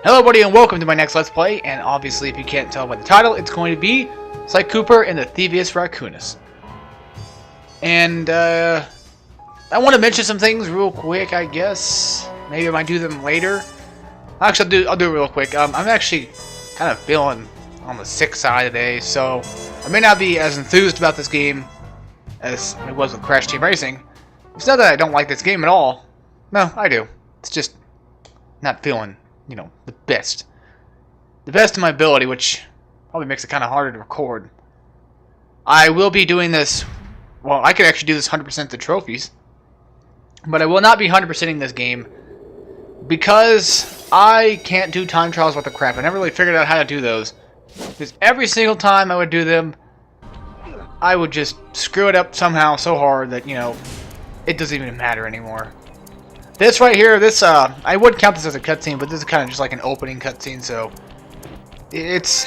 Hello everybody and welcome to my next Let's Play, and obviously if you can't tell by the title, it's going to be Sly Cooper and the Thievius Raccoonus. And I want to mention some things real quick, I guess. Maybe I might do them later. Actually, I'll do it real quick. I'm actually kind of feeling on the sick side today, so I may not be as enthused about this game as I was with Crash Team Racing. It's not that I don't like this game at all. No, I do. It's just not feeling, you know, the best of my ability, which probably makes it kind of harder to record. I will be doing this, well, I could actually do this 100% the trophies, but I will not be 100%ing this game because I can't do time trials with the crap. I never really figured out how to do those, because every single time I would do them, I would just screw it up somehow so hard that, you know, it doesn't even matter anymore. This right here, this, I would count this as a cutscene, but this is kind of just like an opening cutscene, so it's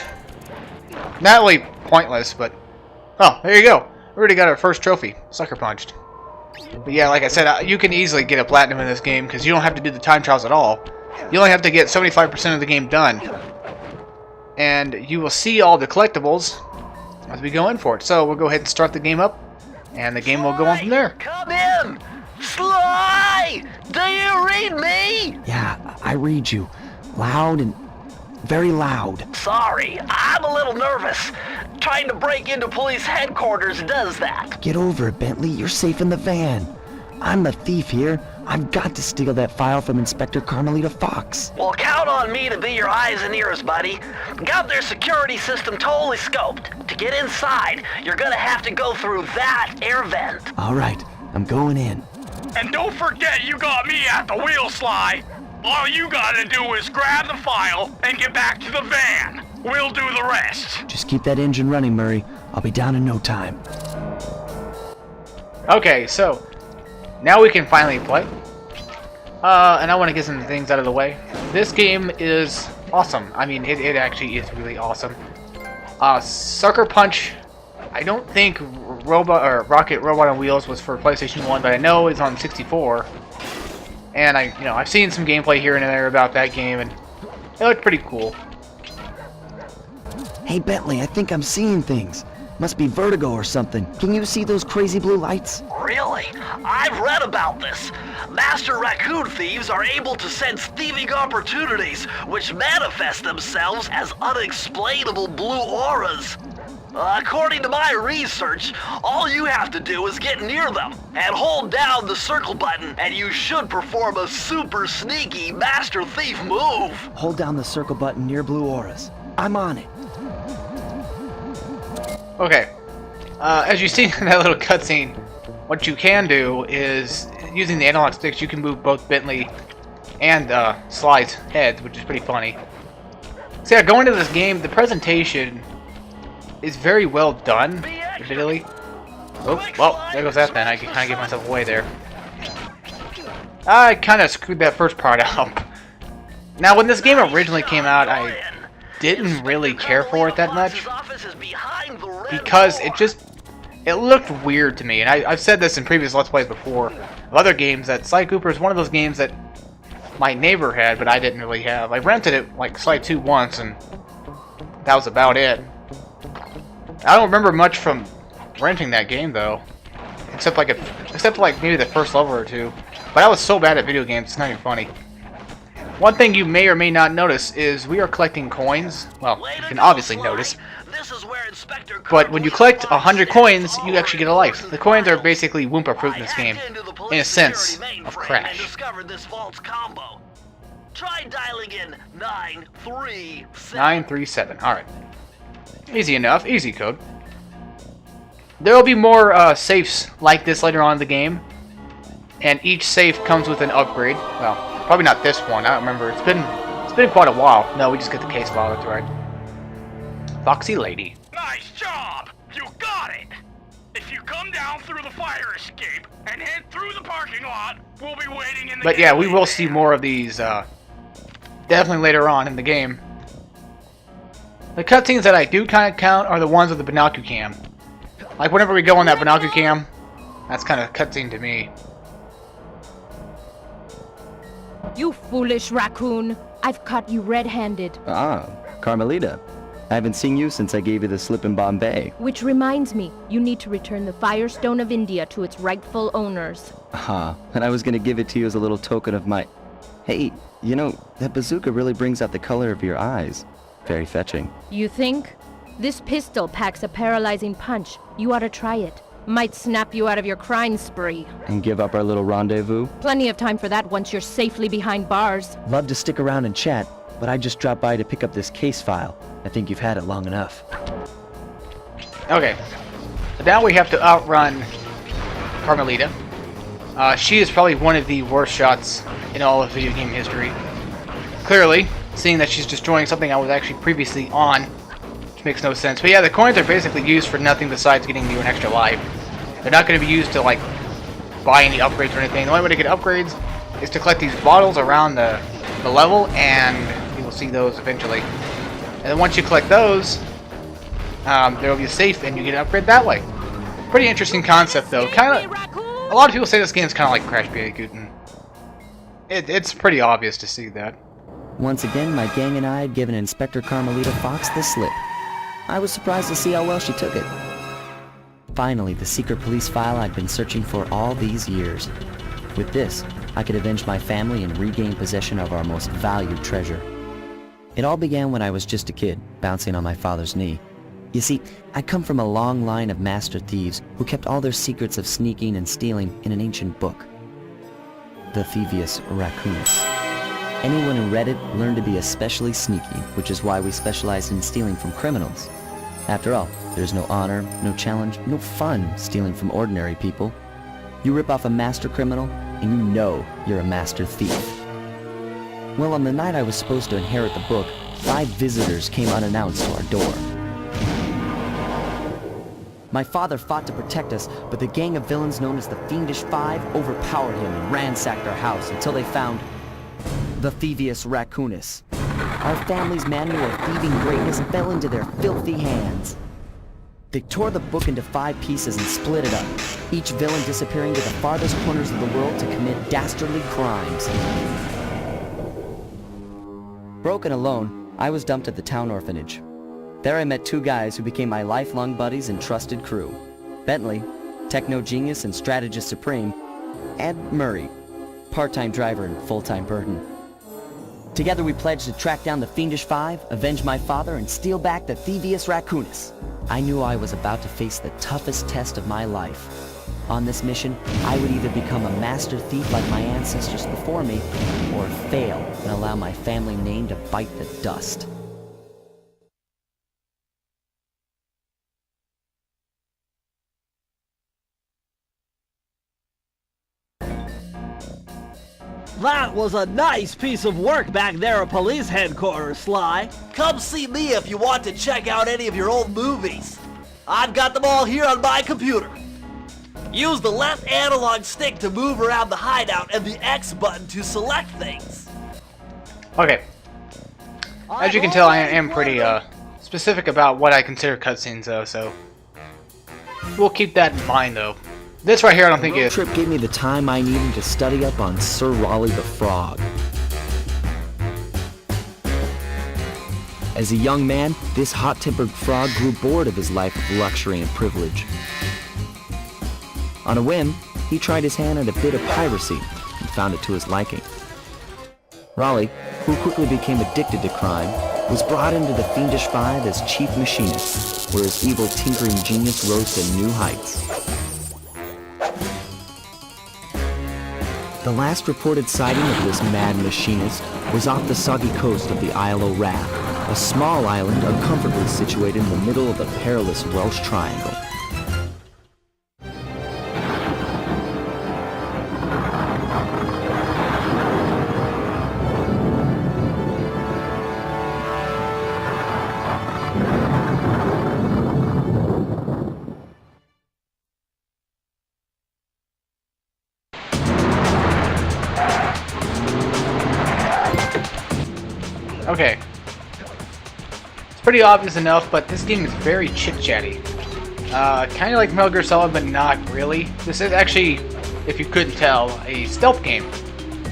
not really pointless, but, oh, there you go. We already got our first trophy, Sucker Punched. But yeah, like I said, you can easily get a platinum in this game, because you don't have to do the time trials at all. You only have to get 75% of the game done. And you will see all the collectibles as we go in for it. So we'll go ahead and start the game up, and the game will go on from there. Come in! Sly! Do you read me? Yeah, I read you. Loud and very loud. Sorry, I'm a little nervous. Trying to break into police headquarters does that. Get over it, Bentley. You're safe in the van. I'm the thief here. I've got to steal that file from Inspector Carmelita Fox. Well, count on me to be your eyes and ears, buddy. Got their security system totally scoped. To get inside, you're gonna have to go through that air vent. All right, I'm going in. And don't forget you got me at the wheel, Sly. All you gotta do is grab the file and get back to the van. We'll do the rest. Just keep that engine running, Murray. I'll be down in no time. Okay, so now we can finally play. And I want to get some things out of the way. This game is awesome. I mean, it actually is really awesome. Sucker Punch, I don't think Rocket Robot on Wheels was for PlayStation 1, but I know it's on 64. And I've seen some gameplay here and there about that game, and it looked pretty cool. Hey, Bentley, I think I'm seeing things. Must be vertigo or something. Can you see those crazy blue lights? Really? I've read about this. Master raccoon thieves are able to sense thieving opportunities, which manifest themselves as unexplainable blue auras. According to my research, all you have to do is get near them and hold down the circle button, and you should perform a super sneaky master thief move. Hold down the circle button near blue auras. I'm on it. Okay, as you see in that little cutscene, what you can do is, using the analog sticks, you can move both Bentley and Sly's heads, which is pretty funny. So yeah, going to this game, the presentation is very well done, admittedly. Oh, well, there goes that then. I can kind of give myself away there. I kind of screwed that first part up. Now, when this game originally came out, I didn't really care for it that much, because it looked weird to me. And I've said this in previous Let's Plays before, of other games, that Sly Cooper is one of those games that my neighbor had, but I didn't really have. I rented it, like, Sly 2 once, and that was about it. I don't remember much from renting that game, though, except like maybe the first level or two. But I was so bad at video games, it's not even funny. One thing you may or may not notice is we are collecting coins. Well, you can obviously notice. But when you collect 100 coins, you actually get a life. The coins are basically Wumpa Fruit in this game, in a sense of Crash. Try dialing in 937. 937. All right. Easy enough. Easy code. There will be more safes like this later on in the game, and each safe comes with an upgrade. Well, probably not this one. I don't remember. It's been quite a while. No, we just get the case file. That's right. Foxy Lady. Nice job! You got it! If you come down through the fire escape and head through the parking lot, we'll be waiting in the But yeah, we will see more of these definitely later on in the game. The cutscenes that I do kind of count are the ones with the binocular cam. Like whenever we go on that binocular cam, that's kind of a cutscene to me. You foolish raccoon. I've caught you red-handed. Ah, Carmelita. I haven't seen you since I gave you the slip in Bombay. Which reminds me, you need to return the Firestone of India to its rightful owners. And I was gonna give it to you as a little token of my... Hey, you know, that bazooka really brings out the color of your eyes. Very fetching. You think? This pistol packs a paralyzing punch. You ought to try it. Might snap you out of your crime spree. And give up our little rendezvous? Plenty of time for that once you're safely behind bars. Love to stick around and chat, but I just dropped by to pick up this case file. I think you've had it long enough. Okay. So now we have to outrun Carmelita. She is probably one of the worst shots in all of video game history. Clearly, seeing that she's destroying something I was actually previously on, which makes no sense. But yeah, the coins are basically used for nothing besides getting you an extra life. They're not going to be used to, like, buy any upgrades or anything. The only way to get upgrades is to collect these bottles around the level, and you will see those eventually. And then once you collect those, there will be a safe, and you get an upgrade that way. Pretty interesting concept, though. Kind of. A lot of people say this game's kind of like Crash Bandicoot, and it's pretty obvious to see that. Once again, my gang and I had given Inspector Carmelita Fox the slip. I was surprised to see how well she took it. Finally, the secret police file I'd been searching for all these years. With this, I could avenge my family and regain possession of our most valued treasure. It all began when I was just a kid, bouncing on my father's knee. You see, I come from a long line of master thieves who kept all their secrets of sneaking and stealing in an ancient book. The Thievius Raccoonus. Anyone who read it learned to be especially sneaky, which is why we specialized in stealing from criminals. After all, there's no honor, no challenge, no fun stealing from ordinary people. You rip off a master criminal, and you know you're a master thief. Well, on the night I was supposed to inherit the book, 5 visitors came unannounced to our door. My father fought to protect us, but the gang of villains known as the Fiendish Five overpowered him and ransacked our house until they found the Thievius Raccoonus. Our family's manual of thieving greatness fell into their filthy hands. They tore the book into 5 pieces and split it up, each villain disappearing to the farthest corners of the world to commit dastardly crimes. Broken alone, I was dumped at the town orphanage. There I met 2 guys who became my lifelong buddies and trusted crew. Bentley, techno genius and strategist supreme, and Murray, part-time driver and full-time burden. Together we pledged to track down the Fiendish Five, avenge my father, and steal back the Thievius Raccoonus. I knew I was about to face the toughest test of my life. On this mission, I would either become a master thief like my ancestors before me, or fail and allow my family name to bite the dust. That was a nice piece of work back there at police headquarters, Sly. Come see me if you want to check out any of your old movies. I've got them all here on my computer. Use the left analog stick to move around the hideout and the X button to select things. Okay. As you can tell, I am pretty specific about what I consider cutscenes, though, so we'll keep that in mind, though. This right here, I don't think The trip gave me the time I needed to study up on Sir Raleigh the Frog. As a young man, this hot-tempered frog grew bored of his life of luxury and privilege. On a whim, he tried his hand at a bit of piracy and found it to his liking. Raleigh, who quickly became addicted to crime, was brought into the Fiendish Five as chief machinist, where his evil tinkering genius rose to new heights. The last reported sighting of this mad machinist was off the soggy coast of the Isle o' Wrath, a small island uncomfortably situated in the middle of the perilous Welsh Triangle. Okay. It's pretty obvious enough, but this game is very chit-chatty. Kind of like Metal Gear Solid, but not really. This is actually, if you couldn't tell, a stealth game.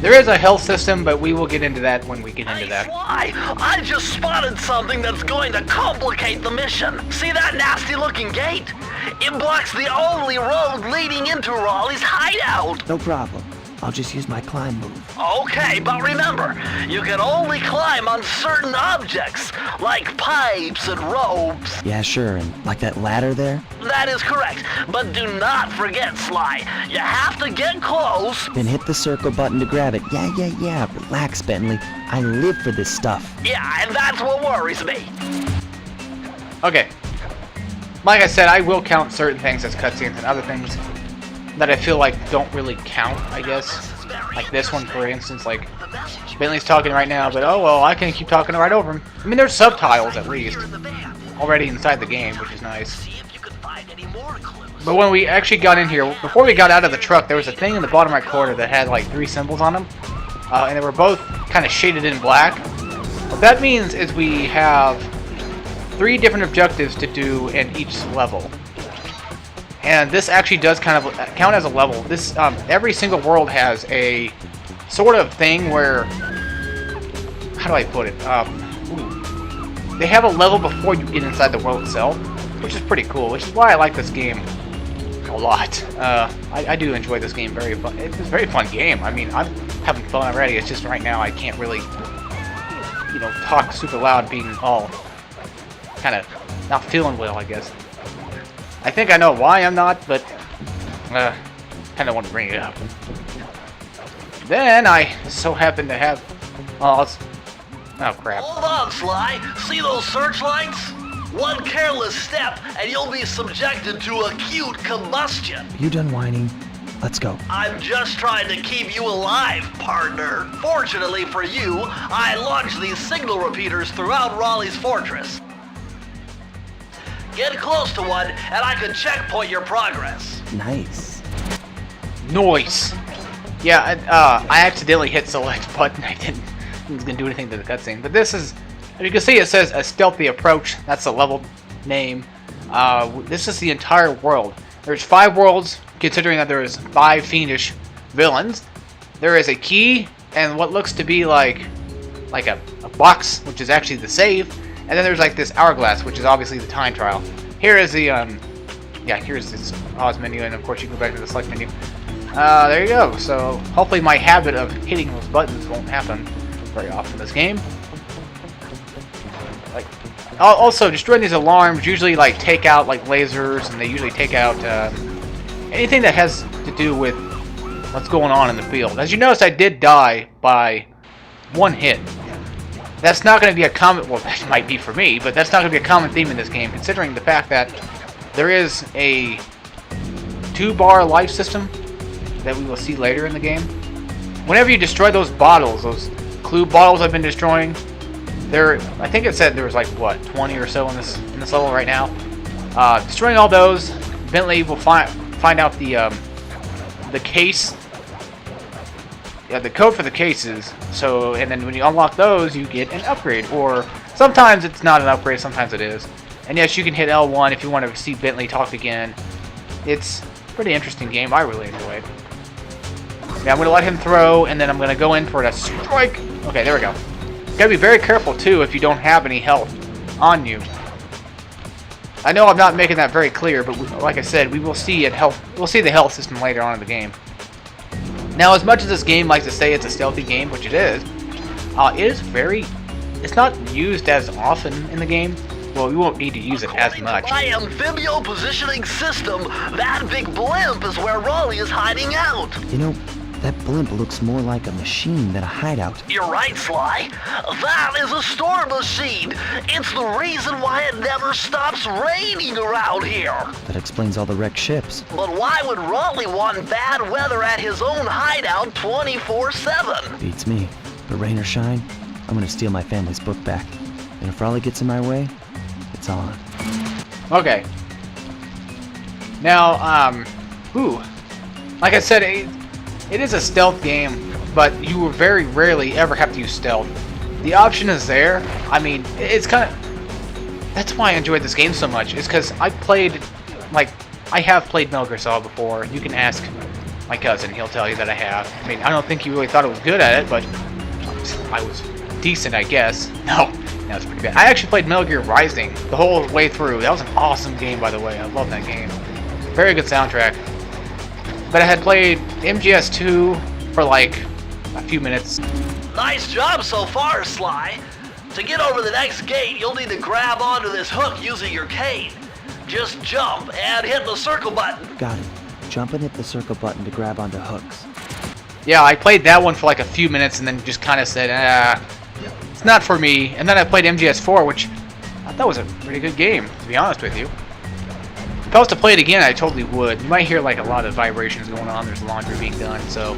There is a health system, but we will get into that when we get into that. Sly, I just spotted something that's going to complicate the mission. See that nasty looking gate? It blocks the only road leading into Raleigh's hideout. No problem. I'll just use my climb move. Okay, but remember, you can only climb on certain objects, like pipes and ropes. Yeah, sure, and like that ladder there? That is correct, but do not forget, Sly. You have to get close. Then hit the circle button to grab it. Yeah. Relax, Bentley. I live for this stuff. Yeah, and that's what worries me. Okay. Like I said, I will count certain things as cutscenes and other things that I feel like don't really count, I guess. Like this one, for instance, like Bentley's talking right now, but oh well, I can keep talking right over him. I mean, there's subtitles at least already inside the game, which is nice. But when we actually got in here, before we got out of the truck, there was a thing in the bottom right corner that had like 3 symbols on them, and they were both kind of shaded in black. What that means is we have 3 different objectives to do in each level. And this actually does kind of count as a level. This every single world has a sort of thing where, how do I put it? They have a level before you get inside the world itself, which is pretty cool. Which is why I like this game a lot. I do enjoy this game very fun. It's a very fun game. I mean, I'm having fun already. It's just right now I can't really, talk super loud, being all kind of not feeling well, I guess. I think I know why I'm not, but kind of want to bring it up. Then I so happen to have... Oh crap. Hold on, Sly. See those searchlights? One careless step, and you'll be subjected to acute combustion. You done whining? Let's go. I'm just trying to keep you alive, partner. Fortunately for you, I launched these signal repeaters throughout Raleigh's fortress. Get close to one, and I can checkpoint your progress. Nice. Noise. Yeah, I accidentally hit select button. I didn't think it was going to do anything to the cutscene. But this is, as you can see, it says a stealthy approach. That's the level name. This is the entire world. There's 5 worlds, considering that there is 5 fiendish villains. There is a key and what looks to be like a box, which is actually the save. And then there's like this hourglass, which is obviously the time trial. Here is the, here's this pause menu, and of course you go back to the select menu. There you go. So hopefully my habit of hitting those buttons won't happen very often in this game. Like, also destroying these alarms usually like take out like lasers, and they usually take out anything that has to do with what's going on in the field. As you notice, I did die by 1 hit. That's not going to be a common, well, that might be for me, but that's not going to be a common theme in this game, considering the fact that there is a 2-bar life system that we will see later in the game. Whenever you destroy those bottles, those clue bottles I've been destroying, I think it said there was like, what, 20 or so in this level right now. Destroying all those, Bentley will find out the case. Yeah, the code for the cases. So, and then when you unlock those, you get an upgrade. Or sometimes it's not an upgrade, sometimes it is. And yes, you can hit L1 if you want to see Bentley talk again. It's a pretty interesting game. I really enjoy it. Yeah, I'm going to let him throw, and then I'm going to go in for a strike. Okay, there we go. Got to be very careful too if you don't have any health on you. I know I'm not making that very clear, but like I said, we will see We'll see the health system later on in the game. Now, as much as this game likes to say it's a stealthy game, which it is it's not used as often in the game. Well, we won't need to use it as much. My amphibio positioning system, that big blimp is where Raleigh is hiding out. You know, that blimp looks more like a machine than a hideout. You're right, Sly. That is a storm machine. It's the reason why it never stops raining around here. That explains all the wrecked ships. But why would Raleigh want bad weather at his own hideout 24/7? Beats me. But rain or shine, I'm gonna steal my family's book back. And if Raleigh gets in my way, it's on. Okay. Now, like I said, it is a stealth game, but you very rarely ever have to use stealth. The option is there. I mean, it's kind of... That's why I enjoyed this game so much, is because I have played Metal Gear Solid before. You can ask my cousin. He'll tell you that I have. I mean, I don't think he really thought I was good at it, but I was decent, I guess. No, it's pretty bad. I actually played Metal Gear Rising the whole way through. That was an awesome game, by the way. I love that game. Very good soundtrack. But I had played MGS2 for like a few minutes. Nice job so far, Sly. To get over the next gate, you'll need to grab onto this hook using your cane. Just jump and hit the circle button. Got it. Jump and hit the circle button to grab onto hooks. Yeah, I played that one for like a few minutes and then just kind of said, it's not for me. And then I played MGS4, which I thought was a pretty good game, to be honest with you. If I was to play it again, I totally would. You might hear like a lot of vibrations going on. There's laundry being done, so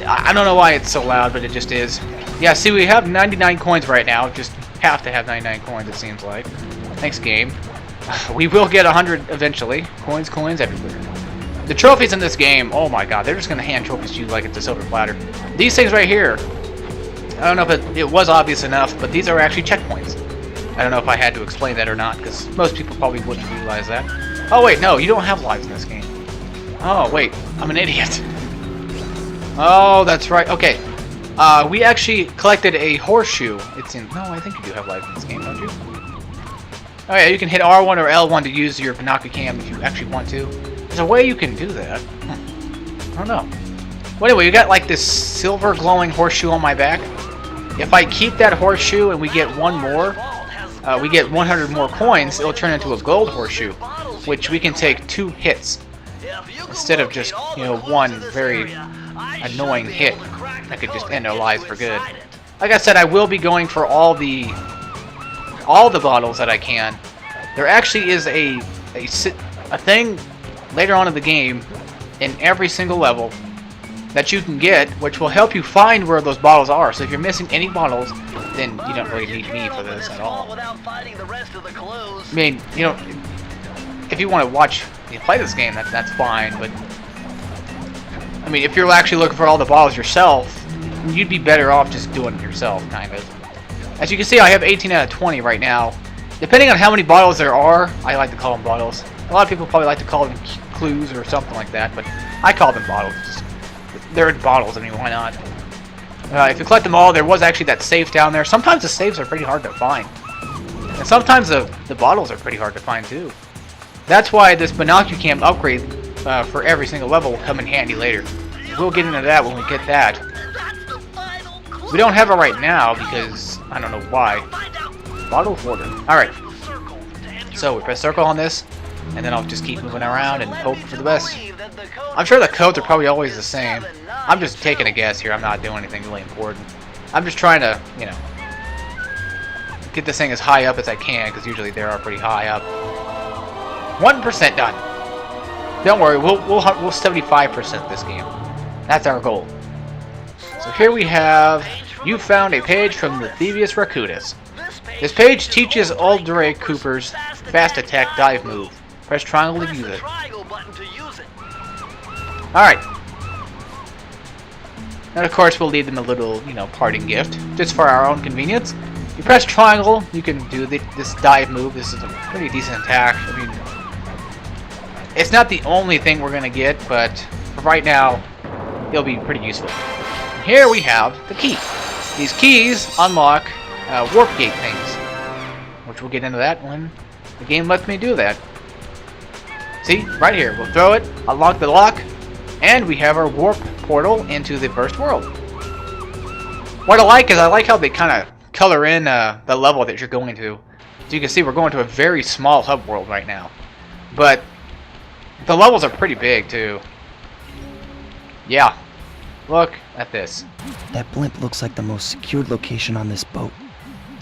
I don't know why it's so loud, but it just is. Yeah, see, we have 99 coins right now. Just have to have 99 coins, it seems like. Thanks, game. We will get 100 eventually. Coins everywhere. The trophies in this game, oh my god, they're just going to hand trophies to you like it's a silver platter. These things right here, I don't know if it was obvious enough, but these are actually checkpoints. I don't know if I had to explain that or not, because most people probably wouldn't realize that. Oh wait, no, you don't have lives in this game. Oh wait, I'm an idiot. Oh, that's right, okay. We actually collected a horseshoe. No, I think you do have lives in this game, don't you? Oh yeah, you can hit R1 or L1 to use your binocular cam if you actually want to. There's a way you can do that. I don't know. Well, anyway, you got like this silver glowing horseshoe on my back. If I keep that horseshoe and we get one more, we get 100 more coins, it'll turn into a gold horseshoe, which we can take 2 hits instead of just, one very annoying hit that could just end our lives for good. Like I said, I will be going for all the bottles that I can. There actually is a thing later on in the game in every single level that you can get, which will help you find where those bottles are. So if you're missing any bottles, then you don't really need me for this at all. I mean, if you want to watch me play this game, that's fine, but I mean, if you're actually looking for all the bottles yourself, you'd be better off just doing it yourself, kind of. As you can see, I have 18 out of 20 right now. Depending on how many bottles there are, I like to call them bottles. A lot of people probably like to call them clues or something like that, but I call them bottles. They're bottles, I mean, why not? If you collect them all, there was actually that safe down there. Sometimes the safes are pretty hard to find. And sometimes the bottles are pretty hard to find, too. That's why this binocular cam upgrade for every single level will come in handy later. We'll get into that when we get that. We don't have it right now because I don't know why. Bottle hoarder. Alright. So we press circle on this, and then I'll just keep moving around and hope for the best. I'm sure the codes are probably always the same. I'm just taking a guess here. I'm not doing anything really important. I'm just trying to, get this thing as high up as I can, because usually they are pretty high up. 1% done. Don't worry, we'll 75% this game. That's our goal. So here we have, you found a page from the Thievius Raccoonus. This page teaches Aldrey Cooper's fast attack dive move. Press triangle to use it. Alright. And of course we'll leave them a little, parting gift, just for our own convenience. You press triangle, you can do this dive move. This is a pretty decent attack. I mean, it's not the only thing we're going to get, but for right now, it'll be pretty useful. And here we have the key. These keys unlock warp gate things, which we'll get into that when the game lets me do that. See, right here, we'll throw it, unlock the lock, and we have our warp portal into the first world. What I like is I like how they kind of color in the level that you're going to. So you can see we're going to a very small hub world right now, but the levels are pretty big too. Yeah, look at this. That blimp looks like the most secured location on this boat.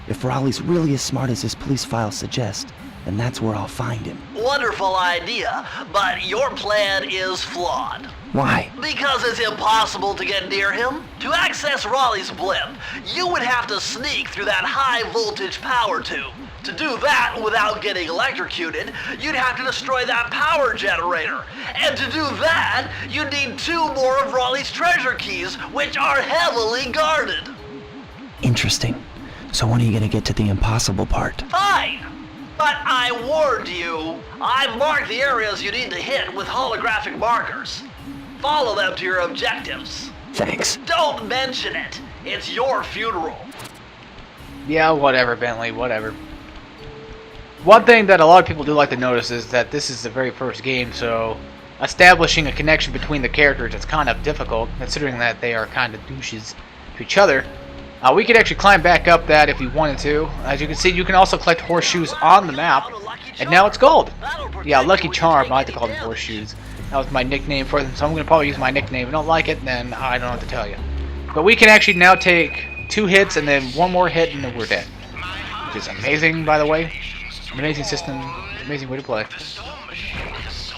If Raleigh's really as smart as his police files suggest, then that's where I'll find him. Wonderful idea, but your plan is flawed. Why? Because it's impossible to get near him. To access Raleigh's blimp, you would have to sneak through that high voltage power tube. To do that without getting electrocuted, you'd have to destroy that power generator. And to do that, you need 2 more of Raleigh's treasure keys, which are heavily guarded. Interesting. So when are you gonna get to the impossible part? Fine. But I warned you. I've marked the areas you need to hit with holographic markers. Follow them to your objectives. Thanks. Don't mention it. It's your funeral. Yeah, whatever, Bentley, whatever. One thing that a lot of people do like to notice is that this is the very first game, so establishing a connection between the characters is kind of difficult, considering that they are kind of douches to each other. We could actually climb back up that if we wanted to. As you can see, you can also collect horseshoes on the map, and now it's gold. Yeah, Lucky Charm, I like to call them horseshoes. That was my nickname for them, so I'm going to probably use my nickname. If you don't like it, then I don't know what to tell you. But we can actually now take 2 hits and then 1 more hit and then we're dead. Which is amazing, by the way. An amazing system, amazing way to play.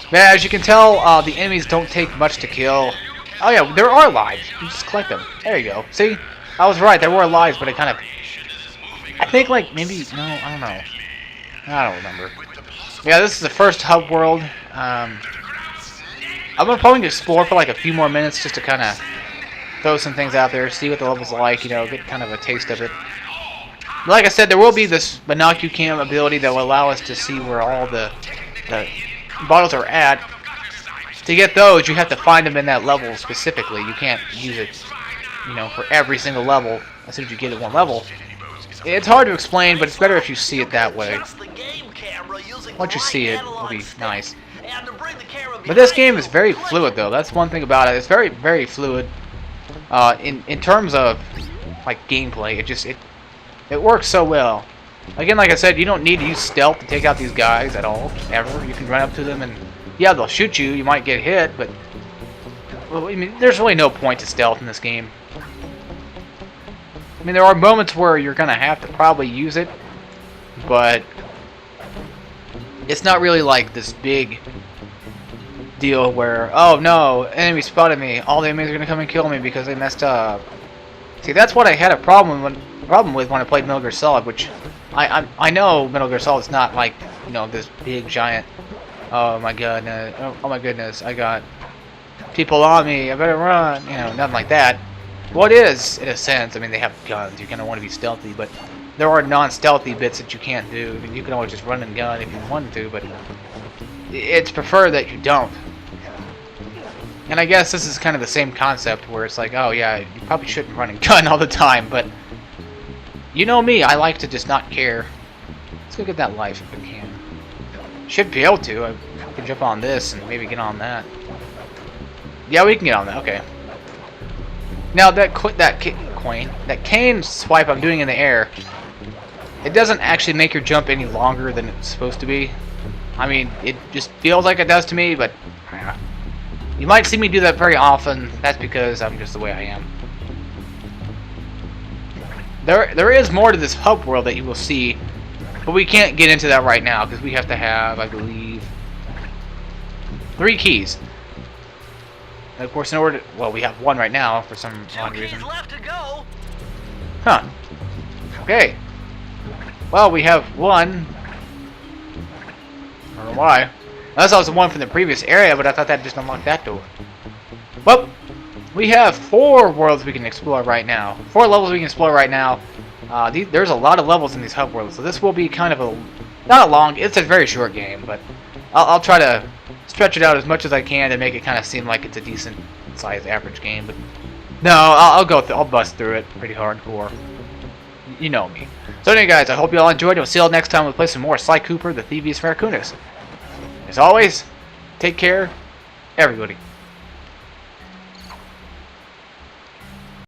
But as you can tell, the enemies don't take much to kill. Oh yeah, there are lives. You just collect them. There you go. See? I was right, there were lives, but it kind of... I think, like, maybe... No, I don't know. I don't remember. Yeah, this is the first hub world. I'm probably going to explore for like a few more minutes just to kind of throw some things out there, see what the level's like, you know, get kind of a taste of it. But like I said, there will be this binocucam ability that will allow us to see where all the bottles are at. To get those, you have to find them in that level specifically. You can't use it, you know, for every single level as soon as you get at one level. It's hard to explain, but it's better if you see it that way. Once you see it, it'll be nice. But this game is very fluid, though. That's one thing about it. It's very, very fluid. In terms of like gameplay, it works so well. Again, like I said, you don't need to use stealth to take out these guys at all, ever. You can run up to them and yeah, they'll shoot you. You might get hit, but well, I mean, there's really no point to stealth in this game. I mean, there are moments where you're gonna have to probably use it, but it's not really like this big deal where, oh no, enemy spotted me, all the enemies are gonna come and kill me because they messed up. See, that's what I had a problem with when I played Metal Gear Solid, which I know Metal Gear Solid's not like, you know, this big giant, oh my goodness, I got people on me, I better run, you know, nothing like that. Well, it is, in a sense. I mean, they have guns. You're going to want to be stealthy, but there are non-stealthy bits that you can't do. I mean, you can always just run and gun if you want to, but it's preferred that you don't. And I guess this is kind of the same concept where it's like, oh yeah, you probably shouldn't run and gun all the time, but you know me, I like to just not care. Let's go get that life if we can. Should be able to. I can jump on this and maybe get on that. Yeah, we can get on that. Okay. Now that cane swipe I'm doing in the air, it doesn't actually make your jump any longer than it's supposed to be. I mean, it just feels like it does to me, but you might see me do that very often. That's because I'm just the way I am. There is more to this hub world that you will see, but we can't get into that right now because we have to have, I believe, 3 keys. And of course, in order to, well, we have 1 right now for some odd reason. Left to go. Huh. Okay. Well, we have 1. I don't know why. Unless I was the 1 from the previous area, but I thought that just unlocked that door. Well, we have 4 worlds we can explore right now. 4 levels we can explore right now. There's a lot of levels in these hub worlds, so this will be kind of a, not a long, it's a very short game, but I'll try to stretch it out as much as I can to make it kind of seem like it's a decent sized average game. But no, I'll bust through it pretty hardcore. You know me. So anyway, guys, I hope you all enjoyed. We'll see you all next time. We'll play some more Sly Cooper, the Thievius Raccoonus. As always, take care, everybody.